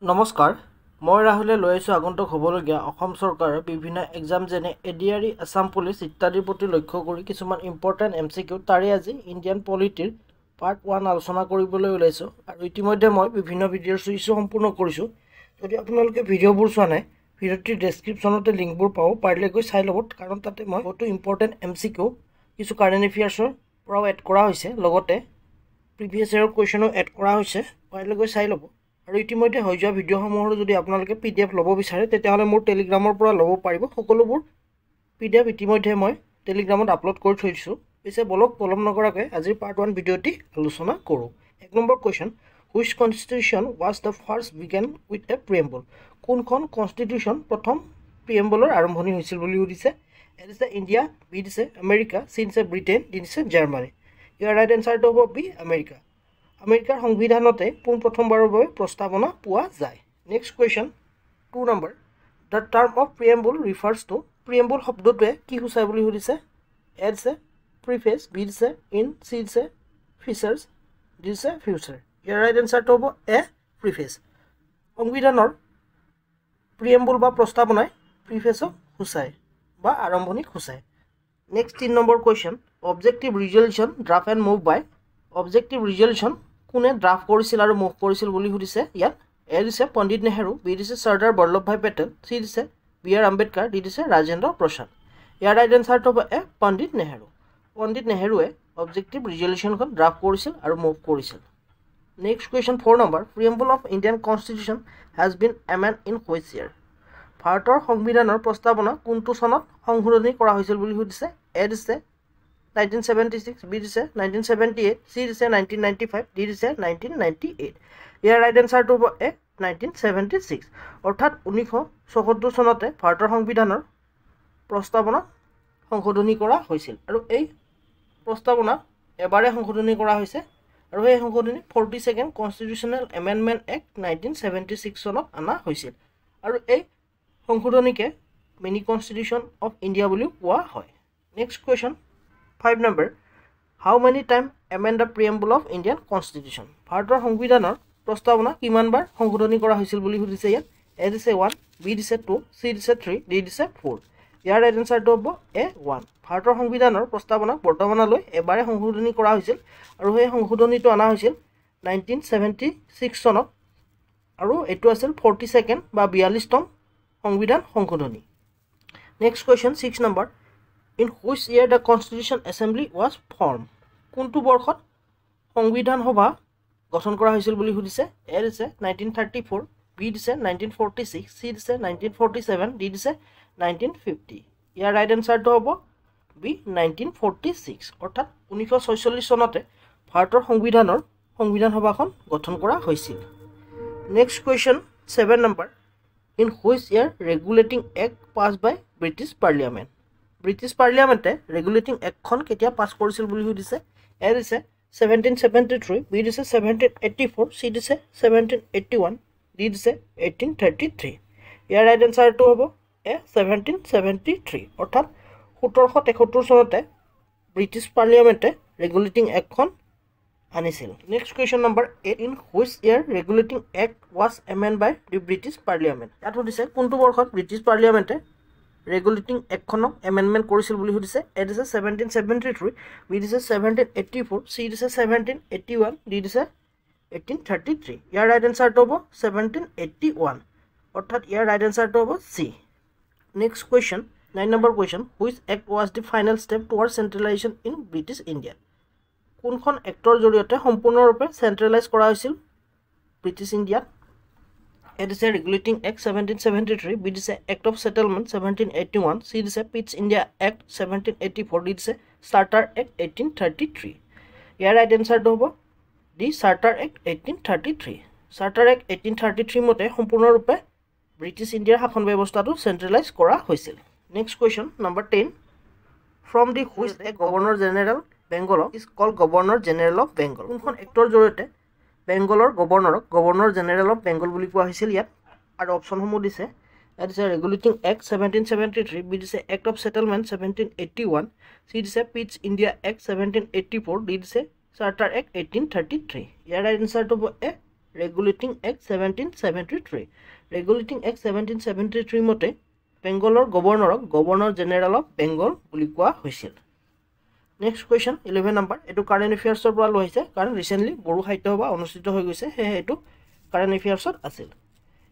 নমস্কাৰ মই ৰাহুলে লৈ আহিছোঁ আগন্তুক হ'বলগীয়া অসম চৰকাৰৰ বিভিন্ন এক্সাম যেনে এডিআৰই আছাম পুলিচ ইত্যাদিৰ প্ৰতি লক্ষ্য কৰি কিছুমান ইম্পৰ্টেণ্ট এমচিকিউ তাৰে আজি ইণ্ডিয়ান পলিটিৰ পাৰ্ট 1 আলোচনা কৰিবলৈ ওলাইছোঁ আৰু ইতিমধ্যে মই বিভিন্ন ভিডিঅ'ৰ চুইচো সম্পূৰ্ণ কৰিছোঁ। যদি আপোনালোকে ভিডিঅ'বোৰ চোৱা নাই ভিডিঅ'টিৰ ডেছক্ৰিপশ্যনতে লিংকবোৰ পাব, পাৰিলে গৈ চাই ল'ব, কাৰণ তাতে মই বহুতো ইম্পৰ্টেণ্ট এমচিকিউ কিছু কাৰেণ্ট এফেয়াৰ্ছৰ পৰাও এড কৰা হৈছে, লগতে প্ৰিভিয়াছ ইয়েৰৰ কুৱেশ্যনো এড কৰা হৈছে, পাৰিলে গৈ চাই ল'ব। আৰু ইতিমধ্যে হৈ যোৱা ভিডিঅ'সমূহৰ যদি আপোনালোকে PDF ল'ব বিচাৰে তেতিয়াহ'লে মোৰ টেলিগ্ৰামৰ পৰা ল'ব পাৰিব। সকলোবোৰ PDF ইতিমধ্যে মই টেলিগ্ৰামত আপলোড কৰি থৈছোঁ। পিছে বলক পলম নকৰাকৈ আজিৰ পাৰ্ট 1 ভিডিঅ'টি আলোচনা কৰোঁ। 1 number question, which constitution was the first began with a preamble? কোনখন কনষ্টিটিউশ্যন প্ৰথম প্ৰিএম্বলৰ আৰম্ভণি হৈছিল বুলি সুধিছে। এ দিছে ইণ্ডিয়া, বি দিছে আমেৰিকা, চি দিছে ব্ৰিটেইন, ডি দিছে জাৰ্মানী। ইয়াৰ ৰাইট এনচাৰটো হ'ব বি, আমেৰিকা। আমেৰিকাৰ সংবিধানতে পোনপ্ৰথমবাৰৰ বাবে প্ৰস্তাৱনা পোৱা যায়। Next question 2 number, the term of preamble refers to. Preamble শব্দটোৱে কি সূচায় বুলি সুধিছে। এ দিছে প্ৰিফেচ, বি দিছে ইন, চি দিছে ফিচাৰ্ছ, ডি দিছে ফিউচাৰ। ইয়াৰ ৰাইট এনচাৰটো হ'ব এ, প্ৰিফেচ। সংবিধানৰ প্ৰিএম্বল বা প্ৰস্তাৱনাই প্ৰিফেচক সূচায় বা আৰম্ভণিক সূচায়। Next 3 number question, objective resolution draft and move by. Objective resolution কোনে ড্ৰাফ্ট কৰিছিল আৰু মুভ কৰিছিল বুলি সুধিছে। ইয়াত এ দিছে পণ্ডিত নেহেৰু, বি দিছে চৰ্দাৰ বল্লভভাই পেটেল, চি দিছে B.R. আম্বেদকাৰ, ডি দিছে ৰাজেন্দ্ৰ প্ৰসাদ। ইয়াৰ ৰাইট এনচাৰটো হ'ব এ, পণ্ডিত নেহেৰু। পণ্ডিত নেহেৰুৱে অবজেক্টিভ ৰিজলিউশ্যনখন ড্ৰাফ্ট কৰিছিল আৰু মুভ কৰিছিল। Next question 4 number, preamble of Indian constitution has been amend in which year? ভাৰতৰ সংবিধানৰ প্ৰস্তাৱনা কোনটো চনত সংশোধনী কৰা হৈছিল বুলি সুধিছে। এ দিছে 1976, বি দিছে 1978, চি দিছে 1995, ডি দিছে 1998। ইয়াৰ ৰাইট এনচাৰটো হ'ব এ, 1976। অৰ্থাৎ 1974 চনতে ভাৰতৰ সংবিধানৰ প্ৰস্তাৱনা সংশোধনী কৰা হৈছিল আৰু এই প্ৰস্তাৱনা এবাৰে সংশোধনী কৰা হৈছে আৰু এই সংশোধনী 42nd কনষ্টিটিউশ্যনেল এমেণ্ডমেণ্ট এক্ট 1976 চনত অনা হৈছিল আৰু এই সংশোধনীকে মিনি কনষ্টিটিউশ্যন অফ ইণ্ডিয়া বুলিও কোৱা হয়। Next question 5 number, how many time amend the preamble of Indian constitution? ভাৰতৰ সংবিধানৰ প্ৰস্তাৱনা কিমানবাৰ সংশোধনী কৰা হৈছিল বুলি সুধিছে। ইয়াত এ দিছে 1, বি দিছে 2, চি দিছে 3, ডি দিছে 4। ইয়াৰ ৰাইট এনচাৰটো হ'ব এ, 1। ভাৰতৰ সংবিধানৰ প্ৰস্তাৱনাক বৰ্তমানলৈ এবাৰে সংশোধনী কৰা হৈছিল আৰু সেই সংশোধনীটো অনা হৈছিল 1976 চনত আৰু এইটো আছিল 42nd বা 42তম সংবিধান সংশোধনী। Next question 6 number, in which year the constitution assembly was form? কোনটো বৰ্ষত সংবিধান সভা গঠন কৰা হৈছিল বুলি সুধিছে। এ দিছে 1934, বি দিছে 1946, চি দিছে 1947, ডি দিছে 1950। ইয়াৰ ৰাইট এনচাৰটো হ'ব বি, 1946। অৰ্থাৎ 1946 চনতে ভাৰতৰ সংবিধান সভাখন গঠন কৰা হৈছিল। Next question 7 number, in which year regulating act pass by British parliament? British পাৰ্লিয়ামেণ্টে ৰেগুলেটিং এক্টখন কেতিয়া পাছ কৰিছিল বুলি সুধিছে। এ দিছে 1773, বি দিছে 1784, চি দিছে 1781, ডি দিছে 1833। ইয়াৰ ৰাইট এনচাৰটো হ'ব এ, 1773। অৰ্থাৎ 1773 চনতে ব্ৰিটিছ পাৰ্লিয়ামেণ্টে ৰেগুলেটিং এক্টখন আনিছিল। Next question number 8, in which year regulating act was amend by the British parliament? ইয়াত সুধিছে কোনটো বৰ্ষত ব্ৰিটিছ পাৰ্লিয়ামেণ্টে ৰেগুলেটিং এক্টখনক এমেণ্ডমেণ্ট কৰিছিল বুলি সুধিছে। এ দিছে 1773, বি দিছে 1784, চি দিছে 1781, ডি দিছে 1833। ইয়াৰ ৰাইট এনচাৰটো হ'ব 1781। অৰ্থাৎ ইয়াৰ ৰাইট এনচাৰটো হ'ব C. Next question 9 number question, which act was the final step toward centralisation in British India? কোনখন এক্টৰ জৰিয়তে সম্পূৰ্ণৰূপে চেণ্ট্ৰেলাইজ কৰা হৈছিল ব্ৰিটিছ ইণ্ডিয়াত? এ দিছে ৰেগুলেটিং এক্ট 1773, বি দিছে এক্ট অফ ছেটেলমেণ্ট 1781, চি দিছে পিটছ ইণ্ডিয়া এক্ট 1784, ডি দিছে চাৰ্টাৰ এক্ট 1833। ইয়াৰ ৰাইট এনচাৰটো হ'ব D, charter act 1833। Charter act 1833 মতে সম্পূৰ্ণৰূপে ব্ৰিটিছ ইণ্ডিয়াৰ শাসন ব্যৱস্থাটো চেণ্ট্ৰেলাইজ কৰা হৈছিল। Next question number 10, from the which a governor general Bengal is called governor general of Bengal? কোনখন এক্টৰ জৰিয়তে বেংগলৰ গভৰ্ণৰক গভৰ্ণৰ জেনেৰেল অফ বেংগল বুলি কোৱা হৈছিল? ইয়াত আৰু অপশ্যনসমূহ দিছে। ইয়াত দিছে ৰেগুলেটিং এক্ট 1773, বি দিছে এক্ট অফ ছেটেলমেণ্ট 1781, চি দিছে পিটছ ইণ্ডিয়া এক্ট 1784, ডি দিছে চাৰ্টাৰ এক্ট 1833। ইয়াৰ ৰাইট এনচাৰটো হ'ব A, regulating act 1773 regulating act 1773 মতে বেংগলৰ গভৰ্ণৰক গভৰ্ণৰ জেনেৰেল অফ বেংগল বুলি কোৱা হৈছিল নেক্সট কুৱেশ্যন 11 নম্বৰ এটো কাৰেণ্ট এফেয়াৰ্ছৰ পৰা লৈছে কাৰণ ৰিসেন্টলি বড়ো সাহিত্য সভা অনুষ্ঠিত হৈ গৈছে হে এটো কাৰেণ্ট এফেয়াৰ্ছত আছিল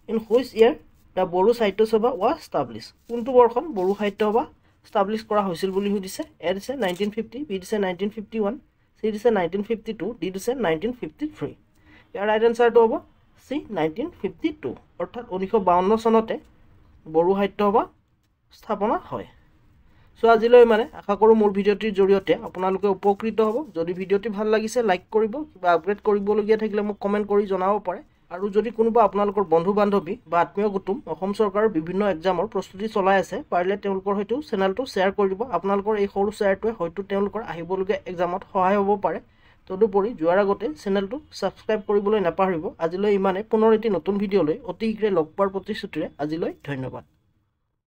in which year the Bodo Sahitya Sabha was establish কোনটো বৰ্ষত বড়ো সাহিত্য সভা এস্টাব্লিশ কৰা হৈছিল বুলি সুধিছে এ দিছে 1950 বি দিছে 1951 সি দিছে 1952 ডি দিছে 1953 ইয়াৰ ৰাইট আনসাৰটো হ'ব সি 1952 অৰ্থাৎ 1952 চনতে বড়ো সাহিত্য সভা স্থাপনা হয় সো আজিলৈ মানে আশা কৰো মোৰ ভিডিওটিৰ জৰিয়তে আপোনালোকে উপকৃত হ'ব যদি ভিডিওটি ভাল লাগিছে লাইক কৰিব কিবা আপগ্ৰেড কৰিবলগীয়া থাকিলে মোক কমেন্ট কৰি জনাব পাৰে আৰু যদি কোনোবা আপোনালোকৰ বন্ধু বান্ধৱী বা আত্মীয় কুটুম অসম চৰকাৰৰ বিভিন্ন এক্সামৰ প্ৰস্তুতি চলাই আছে পাৰিলে তেওঁলোকৰ হয়তো চেনেলটো শ্বেয়াৰ কৰি দিব আপোনালোকৰ এই সৰু শ্বেয়াৰটোৱে হয়তো তেওঁলোকৰ আহিবলগীয়া এক্সামত সহায় হ'ব পাৰে তদুপৰি যোৱাৰ আগতে চেনেলটো সাবস্ক্ৰাইব কৰিবলৈ নাপাহৰিব আজিলৈ ইমানে পুনৰ এটি নতুন ভিডিওলৈ অতি শীঘ্ৰে লগ পোৱাৰ প্ৰতিশ্ৰুতিৰে আজিলৈ ধন্যবাদ